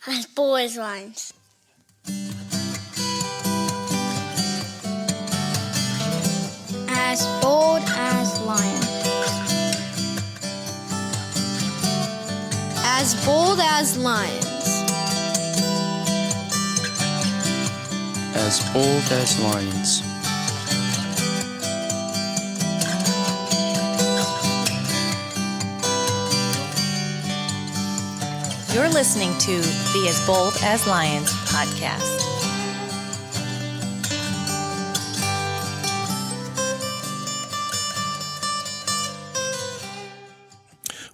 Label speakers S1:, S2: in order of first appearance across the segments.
S1: as bold as lions. As bold as lions.
S2: As bold as lions.
S3: As bold as lions.
S4: You're listening to the As Bold as Lions podcast.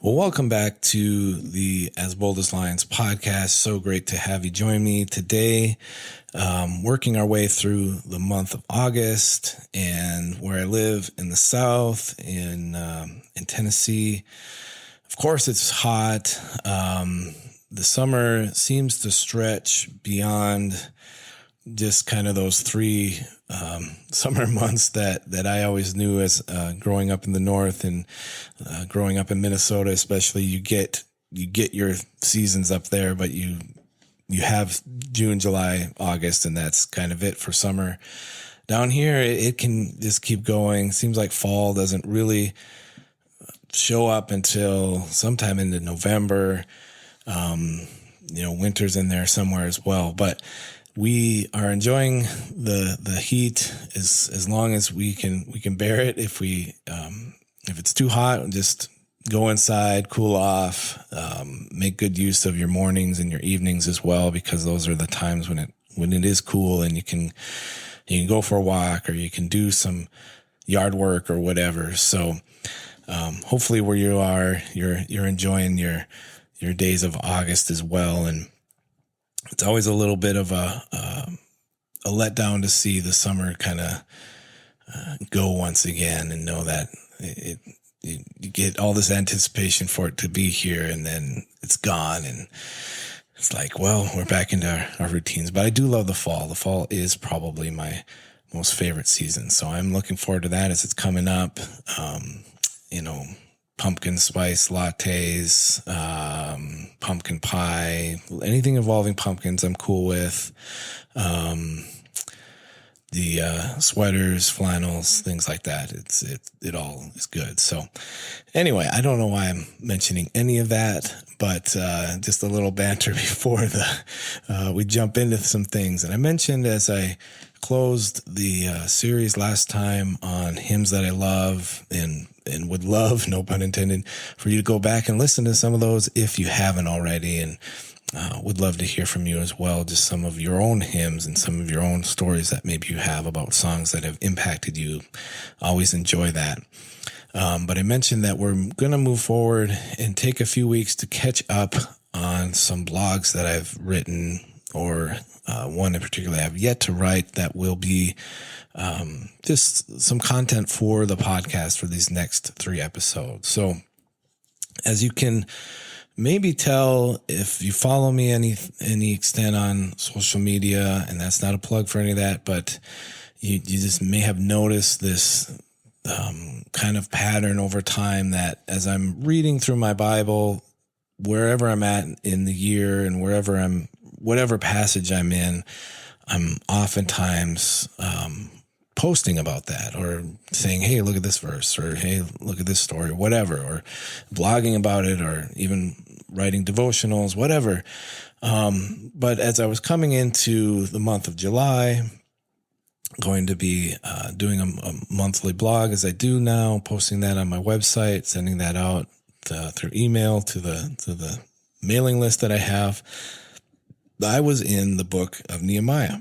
S5: Well, welcome back to the As Bold as Lions podcast. So great to have you join me today. Working our way through the month of August, and where I live in the South, in Tennessee. Of course, it's hot. The summer seems to stretch beyond just kind of those three summer months that I always knew as growing up in the North and growing up in Minnesota, especially. You get your seasons up there, but you have June, July, August, and that's kind of it for summer. Down here, it can just keep going. Seems like fall doesn't really show up until sometime into November. Winter's in there somewhere as well, but we are enjoying the heat as long as we can bear it. If it's too hot, just go inside, cool off, make good use of your mornings and your evenings as well, because those are the times when it is cool and you can go for a walk, or you can do some yard work or whatever. So hopefully where you are, you're enjoying your days of August as well. And it's always a little bit of a letdown to see the summer kind of go once again, and know that you get all this anticipation for it to be here, and then it's gone, and it's like, well, we're back into our routines. But I do love the fall. The fall is probably my most favorite season, so I'm looking forward to that as it's coming up. Pumpkin spice lattes, pumpkin pie, anything involving pumpkins I'm cool with. The sweaters, flannels, things like that. It all is good. So anyway, I don't know why I'm mentioning any of that, but just a little banter before we jump into some things. And I mentioned, as I closed the series last time on hymns that I love and would love, no pun intended, for you to go back and listen to some of those if you haven't already, and would love to hear from you as well, just some of your own hymns and some of your own stories that maybe you have about songs that have impacted you. Always enjoy that. But I mentioned that we're going to move forward and take a few weeks to catch up on some blogs that I've written, or one in particular I have yet to write, that will be just some content for the podcast for these next 3 episodes. So as you can maybe tell, if you follow me any extent on social media, and that's not a plug for any of that, but you just may have noticed this kind of pattern over time, that as I'm reading through my Bible, wherever I'm at in the year and whatever passage I'm in, I'm oftentimes posting about that, or saying, hey, look at this verse, or hey, look at this story, whatever, or blogging about it, or even writing devotionals, whatever. But as I was coming into the month of July, going to be doing a monthly blog, as I do now, posting that on my website, sending that out through email to the mailing list that I have. I was in the book of Nehemiah.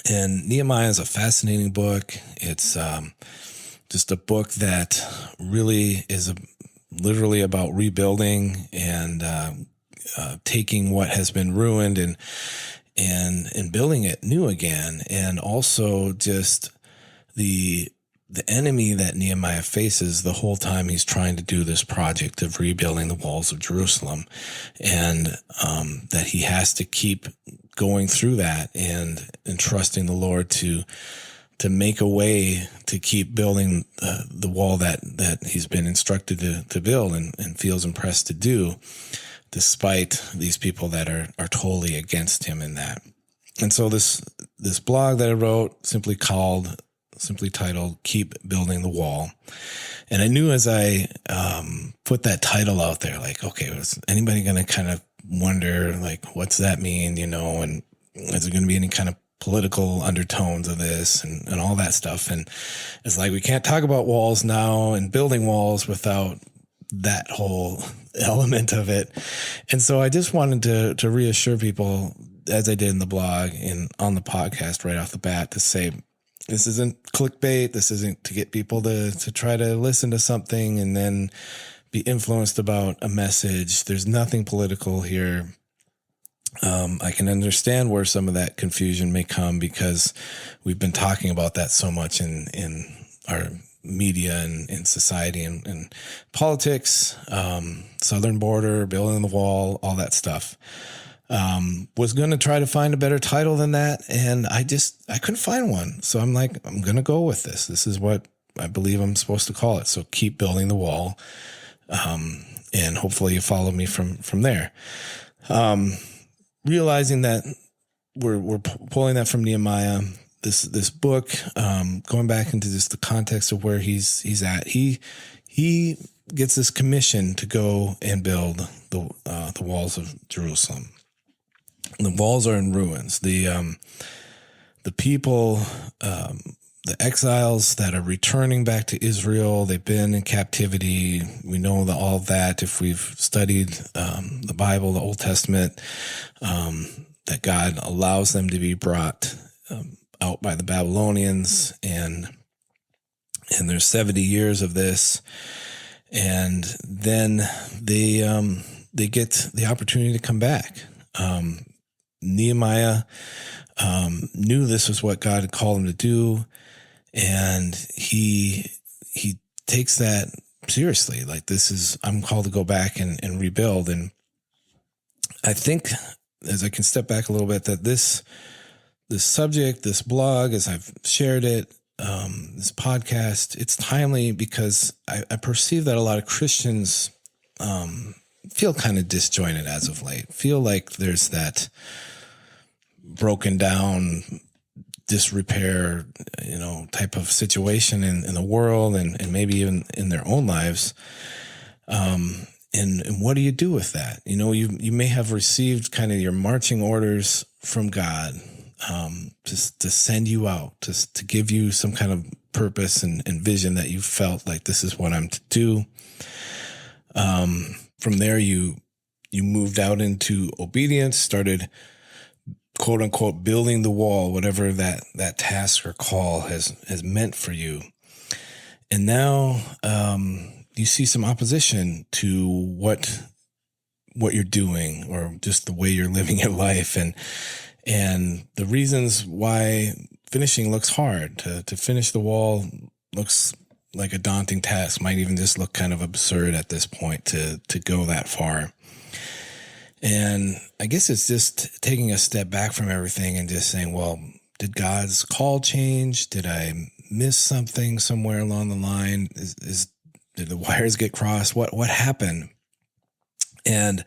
S5: And Nehemiah is a fascinating book. It's just a book that really is literally about rebuilding and taking what has been ruined and building it new again. And also just the enemy that Nehemiah faces the whole time he's trying to do this project of rebuilding the walls of Jerusalem, and that he has to keep going through that and trusting the Lord to make a way to keep building the wall that he's been instructed to build and feels impressed to do. despite these people that are totally against him in that. And so this blog that I wrote simply titled Keep Building the Wall. And I knew as I put that title out there, like, okay, was anybody going to kind of wonder, like, what's that mean, and is there going to be any kind of political undertones of this and all that stuff? And it's like, we can't talk about walls now and building walls without that whole element of it. And so I just wanted to reassure people, as I did in the blog and on the podcast right off the bat, to say, this isn't clickbait. This isn't to get people to try to listen to something and then be influenced about a message. There's nothing political here. I can understand where some of that confusion may come because we've been talking about that so much in our media and in society and politics, southern border, building the wall, all that stuff. Was going to try to find a better title than that. And I couldn't find one. So I'm like, I'm going to go with this. This is what I believe I'm supposed to call it. So Keep Building the Wall. And hopefully you follow me from there. Realizing that we're pulling that from Nehemiah, this book, going back into just the context of where he's at, he gets this commission to go and build the walls of Jerusalem. The walls are in ruins. The people, the exiles that are returning back to Israel, they've been in captivity. We know all of that if we've studied the Bible, the Old Testament, that God allows them to be brought out by the Babylonians, and there's 70 years of this, and then they get the opportunity to come back. Nehemiah knew this was what God had called him to do, and he takes that seriously. Like, I'm called to go back and rebuild. And I think, as I can step back a little bit, that this subject, this blog, as I've shared it, this podcast, it's timely because I perceive that a lot of Christians feel kind of disjointed as of late, feel like there's that broken down, disrepair, type of situation in the world and maybe even in their own lives. And what do you do with that? You may have received kind of your marching orders from God, just to send you out, to give you some kind of purpose and vision that you felt like this is what I'm to do. From there, you moved out into obedience, started, quote unquote, building the wall, whatever that task or call has meant for you. And now, you see some opposition to what you're doing, or just the way you're living your life. And the reasons why finishing looks hard, to finish the wall looks like a daunting task, might even just look kind of absurd at this point to go that far. And I guess it's just taking a step back from everything and just saying, well, did God's call change? Did I miss something somewhere along the line? Did the wires get crossed? What happened? And,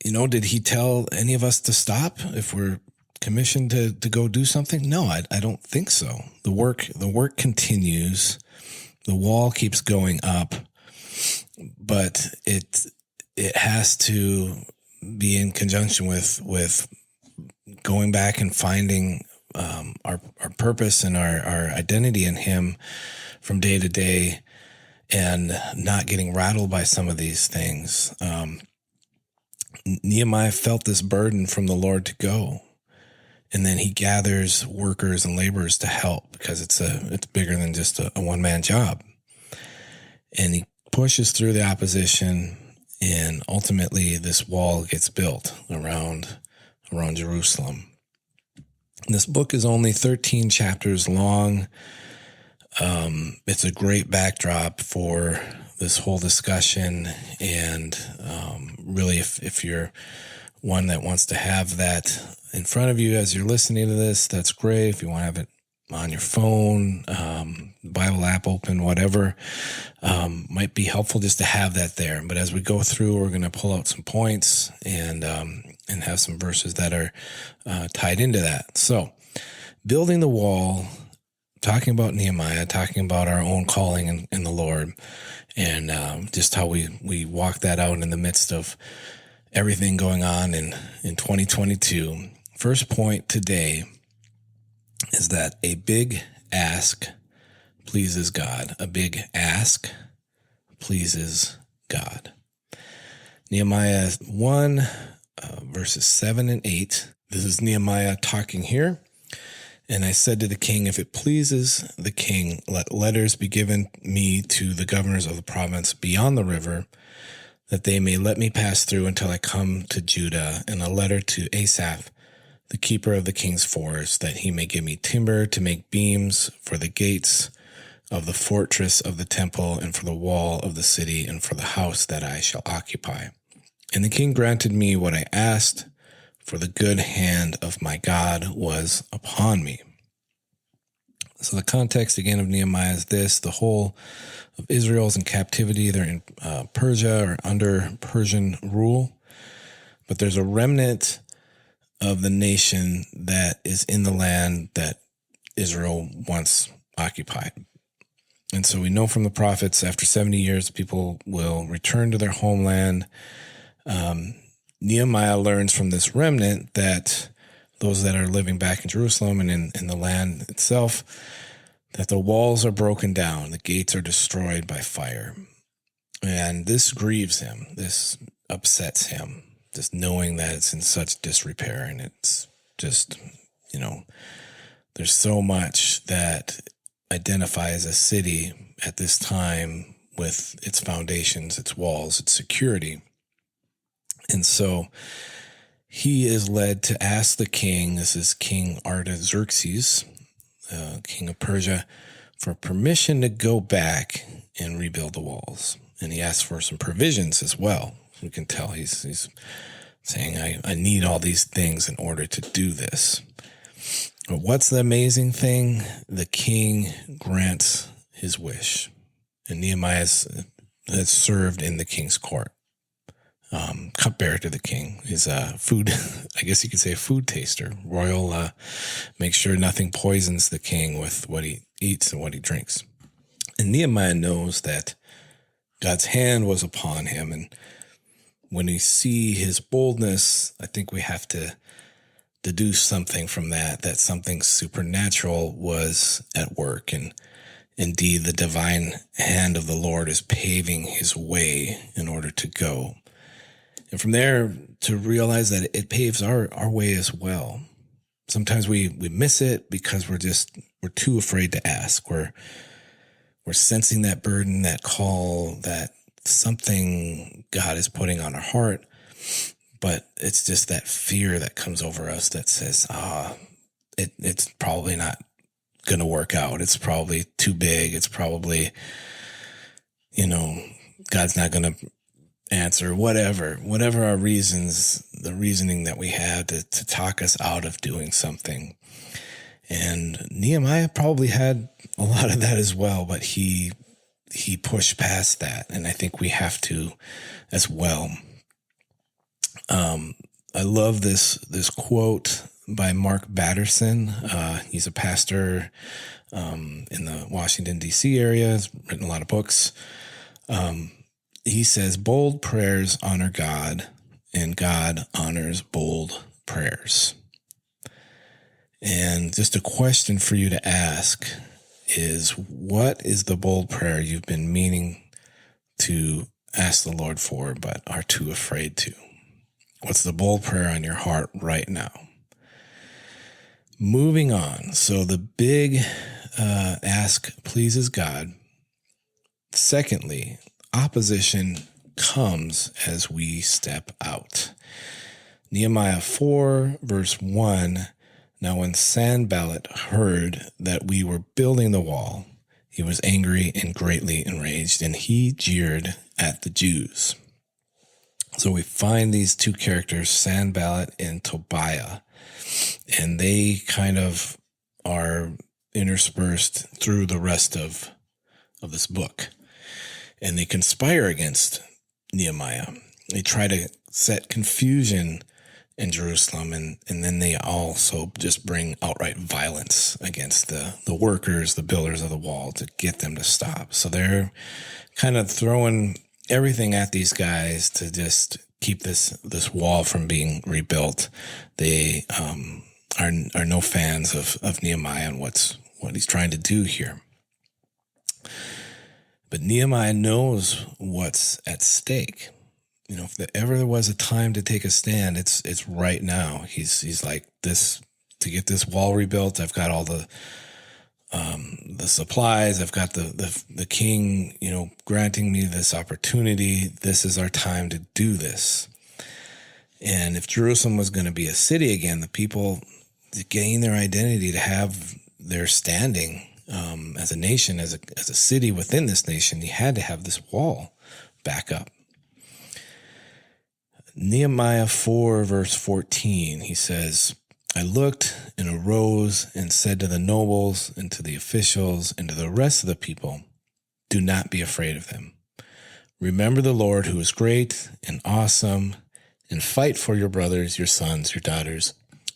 S5: did he tell any of us to stop if we're commissioned to go do something? No, I don't think so. The work continues. The wall keeps going up, but it has to be in conjunction with going back and finding our purpose and our identity in him from day to day, and not getting rattled by some of these things. Nehemiah felt this burden from the Lord to go. And then he gathers workers and laborers to help, because it's bigger than just a one-man job. And he pushes through the opposition, and ultimately this wall gets built around Jerusalem. And this book is only 13 chapters long. It's a great backdrop for this whole discussion. And really, if you're one that wants to have that in front of you as you're listening to this, that's great. If you want to have it on your phone, Bible app open, whatever, might be helpful just to have that there. But as we go through, we're going to pull out some points and have some verses that are tied into that. So building the wall, talking about Nehemiah, talking about our own calling in the Lord, and just how we walk that out in the midst of everything going on in 2022. First point today is that a big ask pleases God. A big ask pleases God. Nehemiah 1, verses 7 and 8. This is Nehemiah talking here. And I said to the king, if it pleases the king, let letters be given me to the governors of the province beyond the river, that they may let me pass through until I come to Judah, and a letter to Asaph, the keeper of the king's forest, that he may give me timber to make beams for the gates of the fortress of the temple, and for the wall of the city, and for the house that I shall occupy. And the king granted me what I asked, for the good hand of my God was upon me. So the context again of Nehemiah is this: the whole of Israel is in captivity. They're in Persia or under Persian rule, but there's a remnant of the nation that is in the land that Israel once occupied. And so we know from the prophets, after 70 years, people will return to their homeland. Nehemiah learns from this remnant that those that are living back in Jerusalem and in the land itself, that the walls are broken down, the gates are destroyed by fire. And this grieves him. This upsets him, just knowing that it's in such disrepair. And it's just, there's so much that identifies a city at this time with its foundations, its walls, its security. And so he is led to ask the king, this is King Artaxerxes, king of Persia, for permission to go back and rebuild the walls. And he asks for some provisions as well. You can tell he's saying, I need all these things in order to do this. But what's the amazing thing? The king grants his wish. And Nehemiah has served in the king's court. Cupbearer to the king. He's a food, I guess you could say a food taster. Royal, make sure nothing poisons the king with what he eats and what he drinks. And Nehemiah knows that God's hand was upon him. And when we see his boldness, I think we have to deduce something from that something supernatural was at work. And indeed, the divine hand of the Lord is paving his way in order to go. And from there, to realize that it paves our way as well. Sometimes we miss it because we're too afraid to ask. We're sensing that burden, that call, that something God is putting on our heart. But it's just that fear that comes over us that says, it's probably not going to work out. It's probably too big. It's probably, God's not going to answer, whatever our reasons, the reasoning that we have to talk us out of doing something. And Nehemiah probably had a lot of that as well, but he pushed past that. And I think we have to as well. I love this quote by Mark Batterson. He's a pastor in the Washington, D.C. area. He's written a lot of books. He says, bold prayers honor God, and God honors bold prayers. And just a question for you to ask is, what is the bold prayer you've been meaning to ask the Lord for, but are too afraid to? What's the bold prayer on your heart right now? Moving on. So the big ask pleases God. Secondly, opposition comes as we step out. Nehemiah 4, verse 1, now when Sanballat heard that we were building the wall, he was angry and greatly enraged, and he jeered at the Jews. So we find these two characters, Sanballat and Tobiah, and they kind of are interspersed through the rest of this book. And they conspire against Nehemiah. They try to set confusion in Jerusalem, and then they also just bring outright violence against the workers, the builders of the wall, to get them to stop. So they're kind of throwing everything at these guys to just keep this wall from being rebuilt. They are no fans of Nehemiah and what he's trying to do here. But Nehemiah knows what's at stake. If there ever was a time to take a stand, it's right now. He's like, this, to get this wall rebuilt, I've got all the supplies. I've got the king, granting me this opportunity. This is our time to do this. And if Jerusalem was going to be a city again, the people to gain their identity, to have their standing as a nation, as a city within this nation, you had to have this wall back up. Nehemiah 4, verse 14, he says, I looked and arose and said to the nobles and to the officials and to the rest of the people, do not be afraid of them. Remember the Lord who is great and awesome, and fight for your brothers, your sons, your daughters,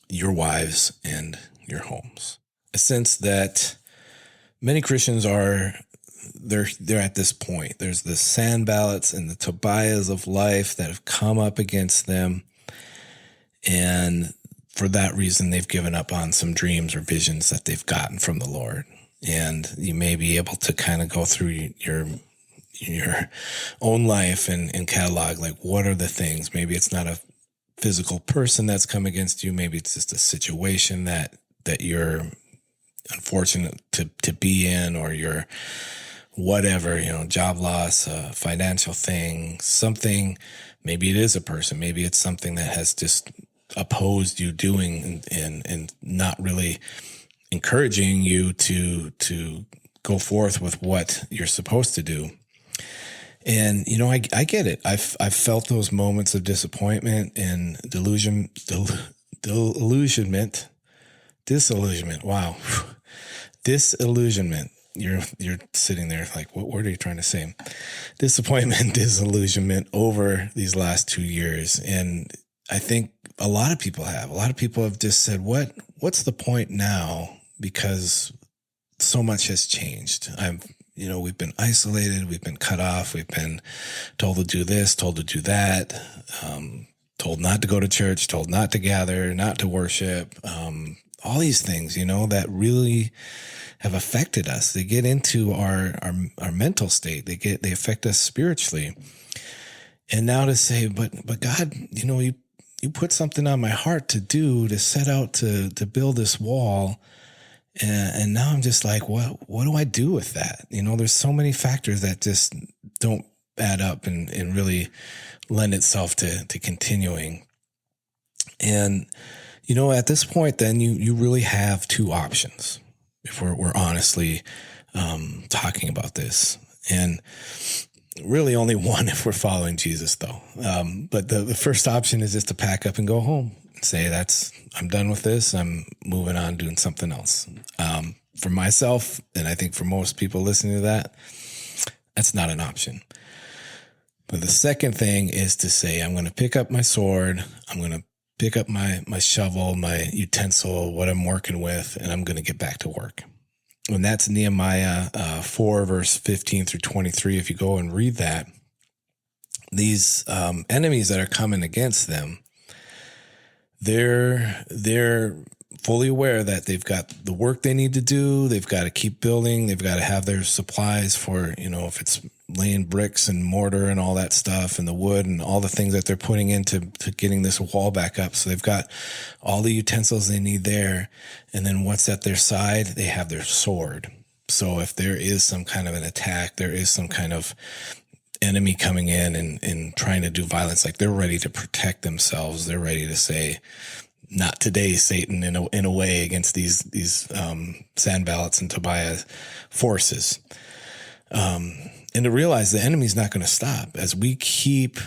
S5: your wives, and your homes. A sense that many Christians they're at this point. There's the Sanballats and the Tobiahs of life that have come up against them. And for that reason, they've given up on some dreams or visions that they've gotten from the Lord. And you may be able to kind of go through your own life and catalog, like, what are the things? Maybe it's not a physical person that's come against you. Maybe it's just a situation that you're unfortunate to be in, or you're whatever, job loss, financial thing, something. Maybe it is a person. Maybe it's something that has just opposed you doing and not really encouraging you to go forth with what you're supposed to do. And, I get it. I've felt those moments of disappointment and disillusionment. Wow. Disillusionment. You're sitting there like, what word are you trying to say? Disappointment, disillusionment over these last 2 years. And I think a lot of people have just said, what's the point now? Because so much has changed. We've been isolated. We've been cut off. We've been told to do this, told to do that, told not to go to church, told not to gather, not to worship, all these things, that really have affected us. They get into our mental state. They affect us spiritually. And now to say, but God, you put something on my heart to do, to set out to build this wall. And now I'm just like, what do I do with that? There's so many factors that just don't add up and really lend itself to continuing. And, at this point, then you really have two options, if we're honestly talking about this. And really only one if we're following Jesus, though. But the first option is just to pack up and go home. Say, I'm done with this. I'm moving on, doing something else. For myself, and I think for most people listening to that, that's not an option. But the second thing is to say, I'm going to pick up my sword. I'm going to pick up my shovel, my utensil, what I'm working with, and I'm going to get back to work. And that's Nehemiah 4, verse 15 through 23. If you go and read that, these enemies that are coming against them, they're fully aware that they've got the work they need to do. They've got to keep building. They've got to have their supplies for, if it's laying bricks and mortar and all that stuff and the wood and all the things that they're putting into getting this wall back up. So they've got all the utensils they need there. And then what's at their side? They have their sword. So if there is some kind of an attack, there is some kind of enemy coming in and trying to do violence, like they're ready to protect themselves. They're ready to say, not today, Satan, in a way, against these Sanballats and Tobiah forces. And to realize the enemy's not going to stop. As we keep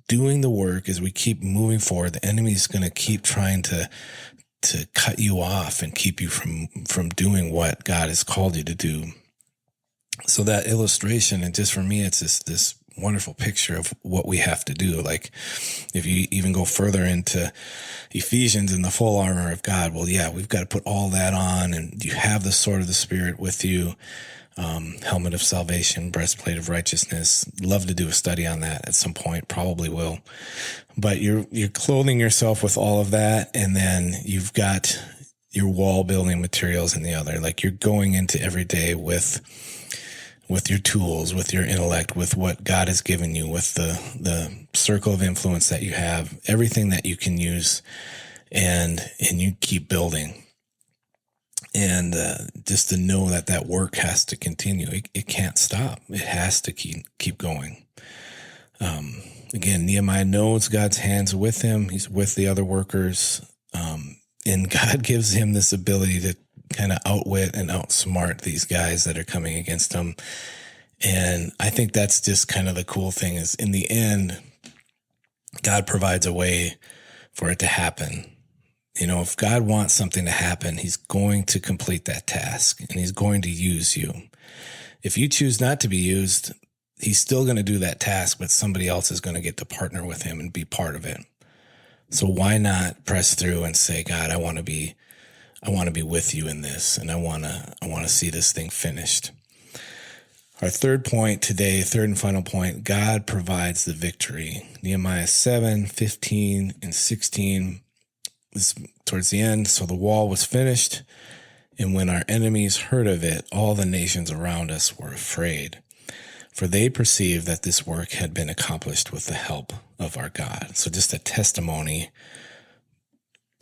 S5: doing the work, as we keep moving forward, the enemy's going to keep trying to cut you off and keep you from doing what God has called you to do. So that illustration, and just for me, it's this wonderful picture of what we have to do. Like if you even go further into Ephesians and the full armor of God, well, yeah, we've got to put all that on, and you have the sword of the Spirit with you, helmet of salvation, breastplate of righteousness. Love to do a study on that at some point, probably will. But you're clothing yourself with all of that, and then you've got your wall building materials in the other. Like you're going into every day with your tools, with your intellect, with what God has given you, with the circle of influence that you have, everything that you can use, and you keep building. And just to know that work has to continue. It can't stop. It has to keep going. Again, Nehemiah knows God's hands with him. He's with the other workers. And God gives him this ability to kind of outwit and outsmart these guys that are coming against him. And I think that's just kind of the cool thing is in the end, God provides a way for it to happen. You know, if God wants something to happen, he's going to complete that task and he's going to use you. If you choose not to be used, he's still going to do that task, but somebody else is going to get to partner with him and be part of it. So why not press through and say, God, I want to be with you in this, and I want to see this thing finished. Our third point today, third and final point, God provides the victory. Nehemiah 7:15 and 16. This towards the end. So the wall was finished, and when our enemies heard of it, all the nations around us were afraid, for they perceived that this work had been accomplished with the help of our God. So just a testimony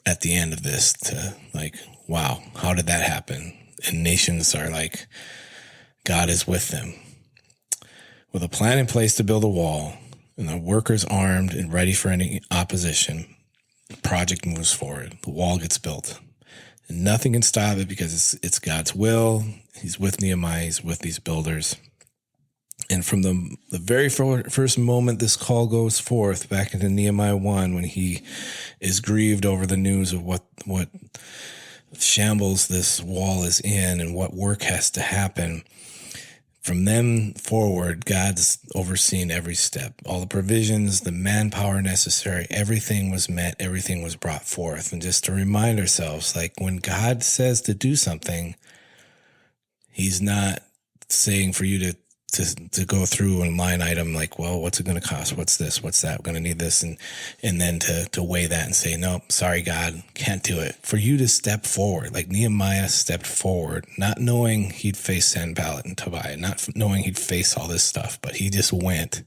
S5: at the end of this to like, wow, how did that happen? And nations are like, God is with them. With a plan in place to build a wall and the workers armed and ready for any opposition, the project moves forward. The wall gets built. And nothing can stop it because it's God's will. He's with Nehemiah. He's with these builders. And from the very first moment this call goes forth back into Nehemiah 1, when he is grieved over the news of what shambles this wall is in and what work has to happen, from then forward, God's overseen every step. All the provisions, the manpower necessary, everything was met, everything was brought forth. And just to remind ourselves, like when God says to do something, he's not saying for you to go through a line item like, well, what's it going to cost? What's this? What's that? We're going to need this. And then to weigh that and say, no, sorry, God, can't do it. For you to step forward, like Nehemiah stepped forward, not knowing he'd face Sanballat and Tobiah, not knowing he'd face all this stuff, but he just went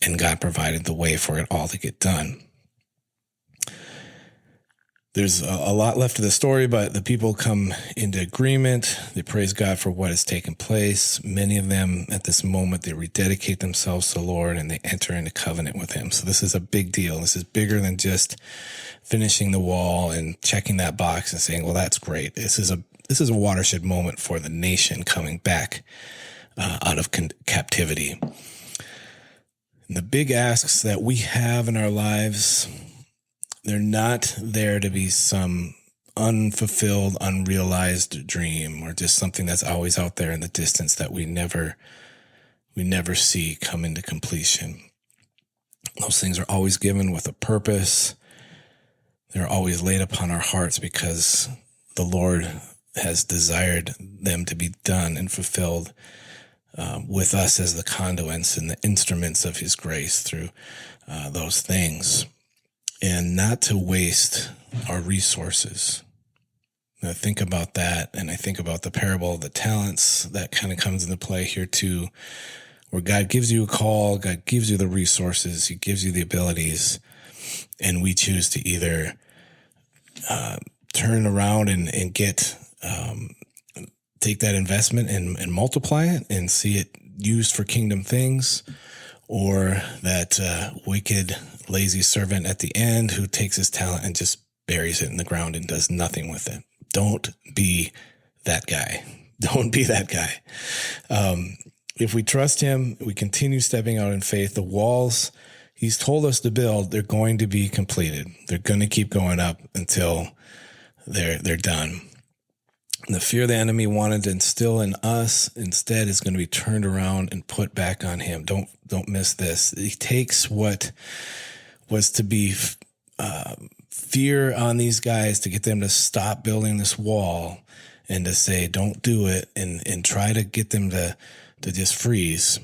S5: and God provided the way for it all to get done. There's a lot left of the story, but the people come into agreement. They praise God for what has taken place. Many of them at this moment, they rededicate themselves to the Lord and they enter into covenant with him. So this is a big deal. This is bigger than just finishing the wall and checking that box and saying, well, that's great. This is a watershed moment for the nation coming back out of captivity. And the big asks that we have in our lives, they're not there to be some unfulfilled, unrealized dream or just something that's always out there in the distance that we never see come into completion. Those things are always given with a purpose. They're always laid upon our hearts because the Lord has desired them to be done and fulfilled with us as the conduits and the instruments of his grace through those things. And not to waste our resources. And I think about that, and I think about the parable of the talents that kind of comes into play here too, where God gives you a call, God gives you the resources, he gives you the abilities, and we choose to either turn around and get take that investment and multiply it and see it used for kingdom things, or that wicked, lazy servant at the end who takes his talent and just buries it in the ground and does nothing with it. Don't be that guy. Don't be that guy. If we trust him, we continue stepping out in faith. The walls he's told us to build, they're going to be completed. They're going to keep going up until they're done. And the fear the enemy wanted to instill in us instead is going to be turned around and put back on him. Don't miss this. He takes what was to be fear on these guys to get them to stop building this wall and to say, don't do it, and try to get them to just freeze.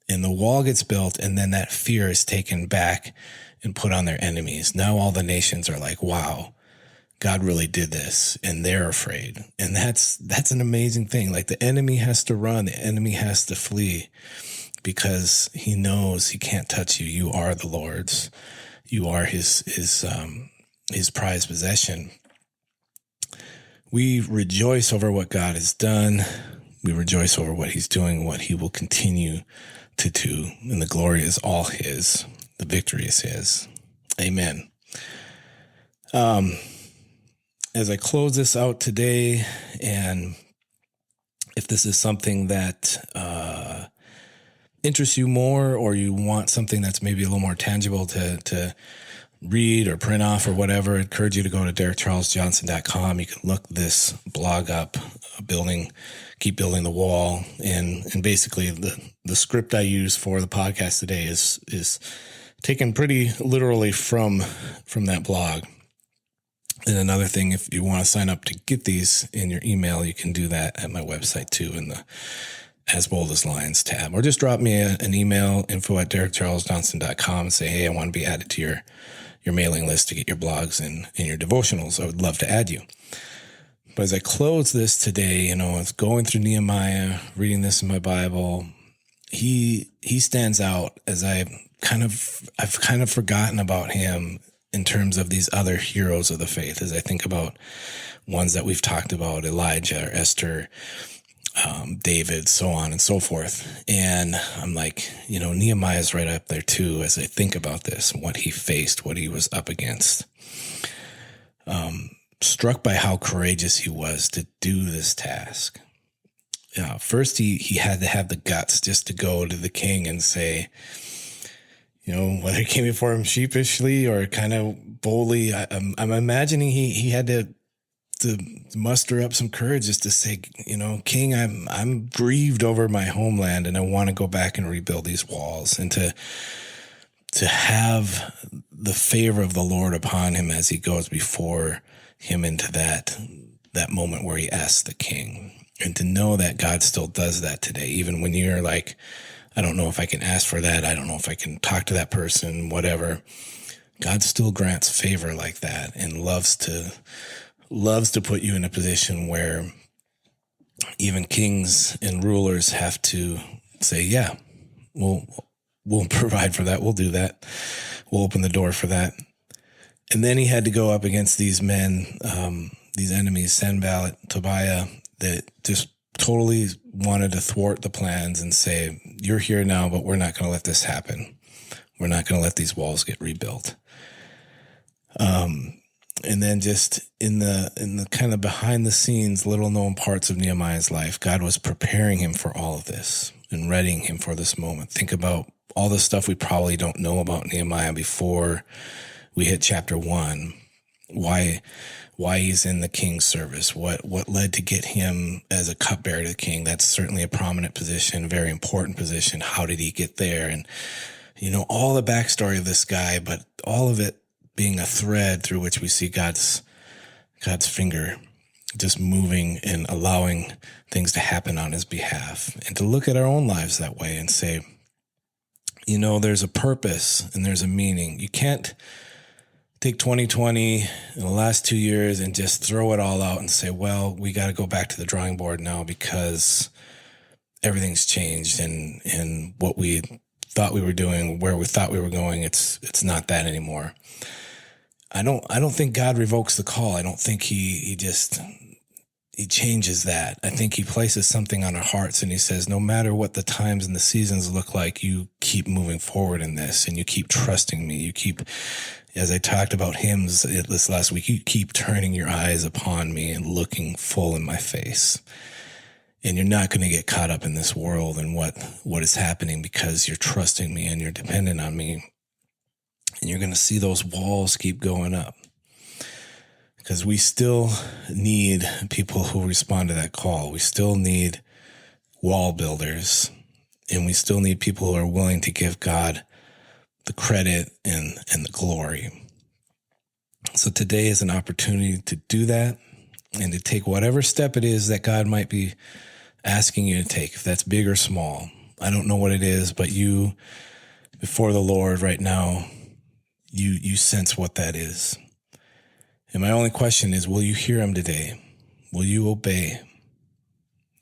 S5: And the wall gets built, and then that fear is taken back and put on their enemies. Now all the nations are like, wow, God really did this, and they're afraid. And that's an amazing thing. Like, the enemy has to run, the enemy has to flee, because he knows he can't touch you. You are the Lord's. You are his prized possession. We rejoice over what God has done. We rejoice over what he's doing, what he will continue to do. And the glory is all his. The victory is his. Amen. As I close this out today, and if this is something that interests you more, or you want something that's maybe a little more tangible to read or print off or whatever, I encourage you to go to DerekCharlesJohnson.com. You can look this blog up, Keep Building the Wall. And basically the script I use for the podcast today is taken pretty literally from that blog. And another thing, if you want to sign up to get these in your email, you can do that at my website too, in the As Bold as Lions tab. Or just drop me an email, info@DerekCharlesJohnson.com, and say, hey, I want to be added to your mailing list to get your blogs and your devotionals. I would love to add you. But as I close this today, I was going through Nehemiah, reading this in my Bible. He stands out as I've kind of forgotten about him in terms of these other heroes of the faith, as I think about ones that we've talked about, Elijah or Esther, David, so on and so forth. And I'm like, Nehemiah's right up there too, as I think about this, what he faced, what he was up against. Struck by how courageous he was to do this task. First, he had to have the guts just to go to the king and say, whether he came before him sheepishly or kind of boldly, I'm imagining he had to muster up some courage just to say, King, I'm grieved over my homeland, and I want to go back and rebuild these walls, and to have the favor of the Lord upon him as he goes before him into that moment where he asks the king, and to know that God still does that today, even when you're like, I don't know if I can ask for that. I don't know if I can talk to that person, whatever. God still grants favor like that, and loves to put you in a position where even kings and rulers have to say, yeah, we'll provide for that. We'll do that. We'll open the door for that. And then he had to go up against these men, these enemies, Sanballat, Tobiah, that just totally wanted to thwart the plans and say, you're here now, but we're not going to let this happen. We're not going to let these walls get rebuilt. And then just in the kind of behind the scenes, little known parts of Nehemiah's life, God was preparing him for all of this and readying him for this moment. Think about all the stuff we probably don't know about Nehemiah before we hit chapter 1. Why he's in the king's service, what led to get him as a cupbearer to the king. That's certainly a prominent position, a very important position. How did he get there? And, all the backstory of this guy, but all of it being a thread through which we see God's finger just moving and allowing things to happen on his behalf. And to look at our own lives that way and say, there's a purpose and there's a meaning. You can't take 2020 in the last 2 years and just throw it all out and say, well, we got to go back to the drawing board now because everything's changed, and what we thought we were doing, where we thought we were going, it's not that anymore. I don't think God revokes the call. I don't think he changes that. I think he places something on our hearts, and he says, no matter what the times and the seasons look like, you keep moving forward in this, and you keep trusting me. You keep, as I talked about hymns this last week, you keep turning your eyes upon me and looking full in my face. And you're not going to get caught up in this world and what is happening, because you're trusting me and you're dependent on me. And you're going to see those walls keep going up. because we still need people who respond to that call. We still need wall builders, and we still need people who are willing to give God the credit and the glory. So today is an opportunity to do that and to take whatever step it is that God might be asking you to take, if that's big or small. I don't know what it is, but you, before the Lord right now, you sense what that is. And my only question is, will you hear him today? Will you obey?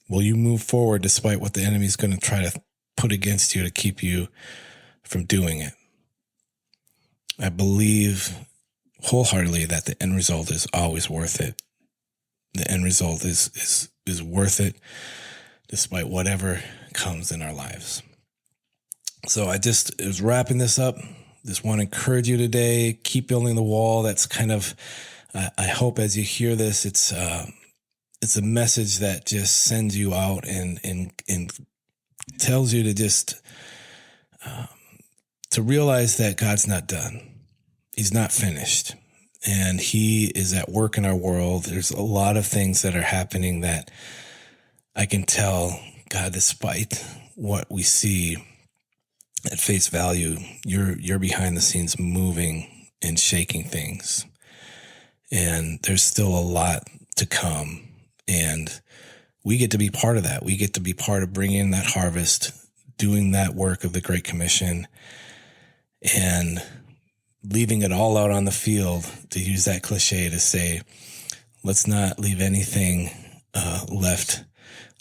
S5: Will you move forward despite what the enemy's going to try to put against you to keep you from doing it? I believe wholeheartedly that the end result is always worth it. The end result is worth it despite whatever comes in our lives. So I was wrapping this up. Just want to encourage you today. Keep building the wall. That's kind of, I hope as you hear this, it's a message that just sends you out and tells you to just to realize that God's not done. He's not finished, and he is at work in our world. There's a lot of things that are happening that I can tell, God, despite what we see at face value, you're behind the scenes moving and shaking things. And there's still a lot to come. And we get to be part of that. We get to be part of bringing that harvest, doing that work of the Great Commission, and leaving it all out on the field, to use that cliche to say, let's not leave anything left.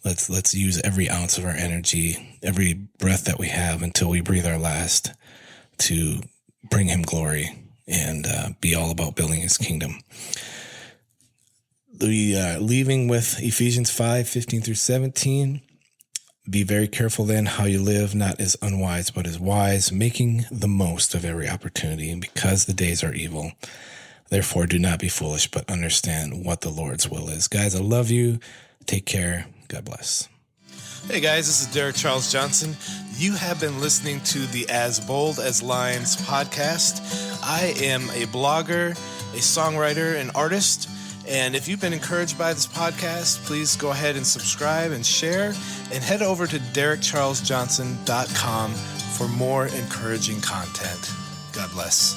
S5: Let's use every ounce of our energy, every breath that we have until we breathe our last, to bring him glory and be all about building his kingdom. Leaving with Ephesians 5:15-17. Be very careful then how you live, not as unwise, but as wise, making the most of every opportunity, because the days are evil. Therefore, do not be foolish, but understand what the Lord's will is. Guys, I love you. Take care. God bless.
S6: Hey guys, this is Derek Charles Johnson. You have been listening to the As Bold as Lions podcast. I am a blogger, a songwriter, an artist. And if you've been encouraged by this podcast, please go ahead and subscribe and share, and head over to DerekCharlesJohnson.com for more encouraging content. God bless.